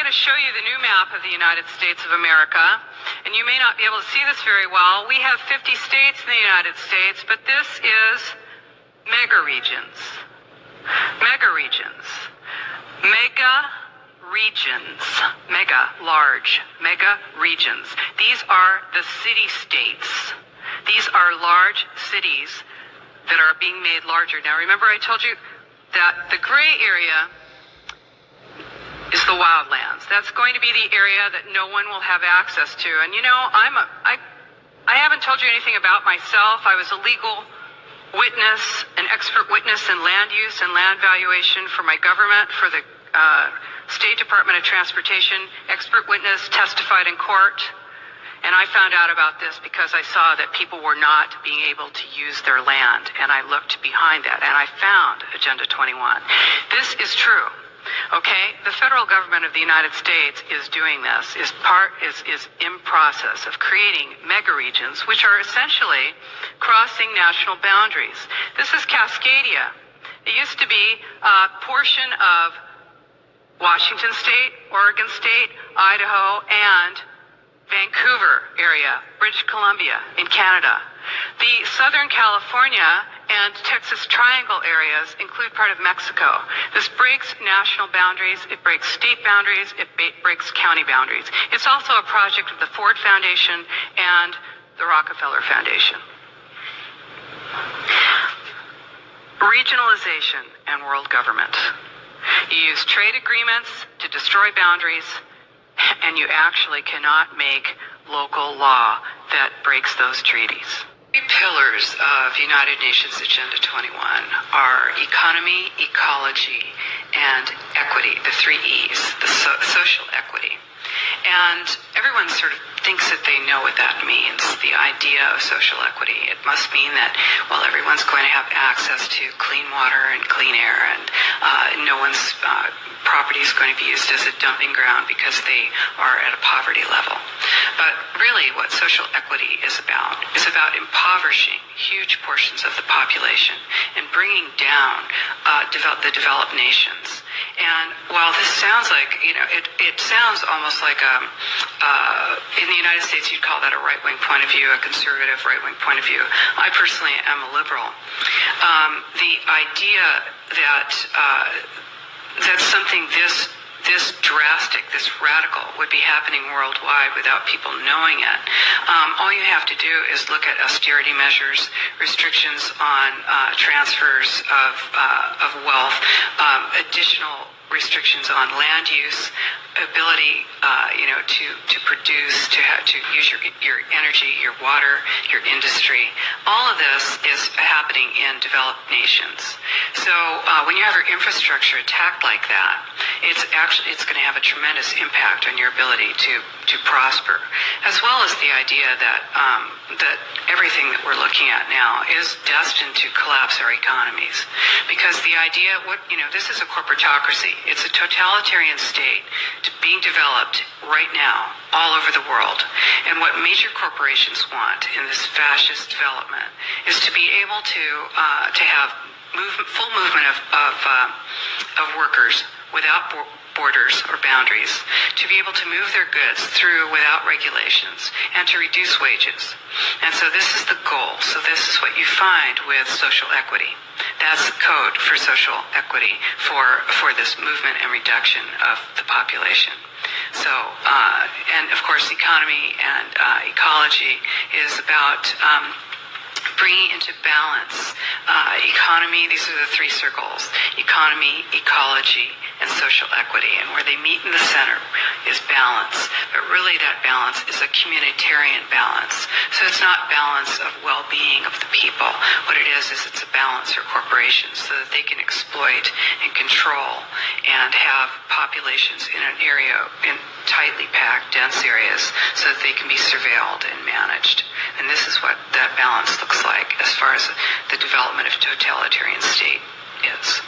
to show you the new map of the United States of America, and you may not be able to see this very well. We have 50 states in the United States, but this is megaregions. Megaregions. Mega-regions. Mega, large. Mega-regions. These are the city-states. These are large cities that are being made larger. Now, remember I told you that the gray area is the wildlands. That's going to be the area that no one will have access to. And you know, I haven't told you anything about myself. I was a legal witness, an expert witness in land use and land valuation for my government, for the State Department of Transportation. Expert witness, testified in court. And I found out about this because I saw that people were not being able to use their land. And I looked behind that and I found Agenda 21. This is true. Okay, the federal government of the United States is doing this, is in process of creating megaregions, which are essentially crossing national boundaries. This is Cascadia. It used to be a portion of Washington State, Oregon State, Idaho, and Vancouver area, British Columbia in Canada. The Southern California and Texas Triangle areas include part of Mexico. This breaks national boundaries, it breaks state boundaries, it breaks county boundaries. It's also a project of the Ford Foundation and the Rockefeller Foundation. Regionalization and world government. You use trade agreements to destroy boundaries, and you actually cannot make local law that breaks those treaties. Three pillars of United Nations Agenda 21 are economy, ecology, and equity, the three E's, the social equity. And everyone sort of thinks that they know what that means, the idea of social equity. It must mean that, well, everyone's going to have access to clean water and clean air, and no one's property is going to be used as a dumping ground because they are at a poverty level. But really what social equity is about impoverishing huge portions of the population and bringing down the developed nations. And while this sounds like, you know, it sounds almost like in the United States you'd call that a right-wing point of view, a conservative right-wing point of view. I personally am a liberal. The idea that that something this drastic, this radical would be happening worldwide without people knowing it. All you have to do is look at austerity measures, restrictions on transfers of wealth, additional restrictions on land use, ability, to produce, to use your energy, your water, your industry. All of this is happening in developed nations. So when you have your infrastructure attacked like that, it's going to have a tremendous impact on your ability to prosper, as well as the idea that that everything that we're looking at now is destined to collapse our economies, because the idea, this is a corporatocracy. It's a totalitarian state being developed right now all over the world. And what major corporations want in this fascist development is to be able to have full movement of workers without borders or boundaries, to be able to move their goods through without regulations, and to reduce wages. And so this is the goal. So this is what you find with social equity. That's the code for social equity for this movement and reduction of the population. So, and of course, economy and ecology is about bringing into balance economy. These are the three circles: economy, ecology, and social equity. And where they meet in the center is balance. But really that balance is a communitarian balance. So it's not balance of well-being of the people. What it is it's a balance for corporations so that they can exploit and control and have populations in an area, in tightly packed, dense areas, so that they can be surveilled and managed. And this is what that balance looks like as far as the development of totalitarian state is.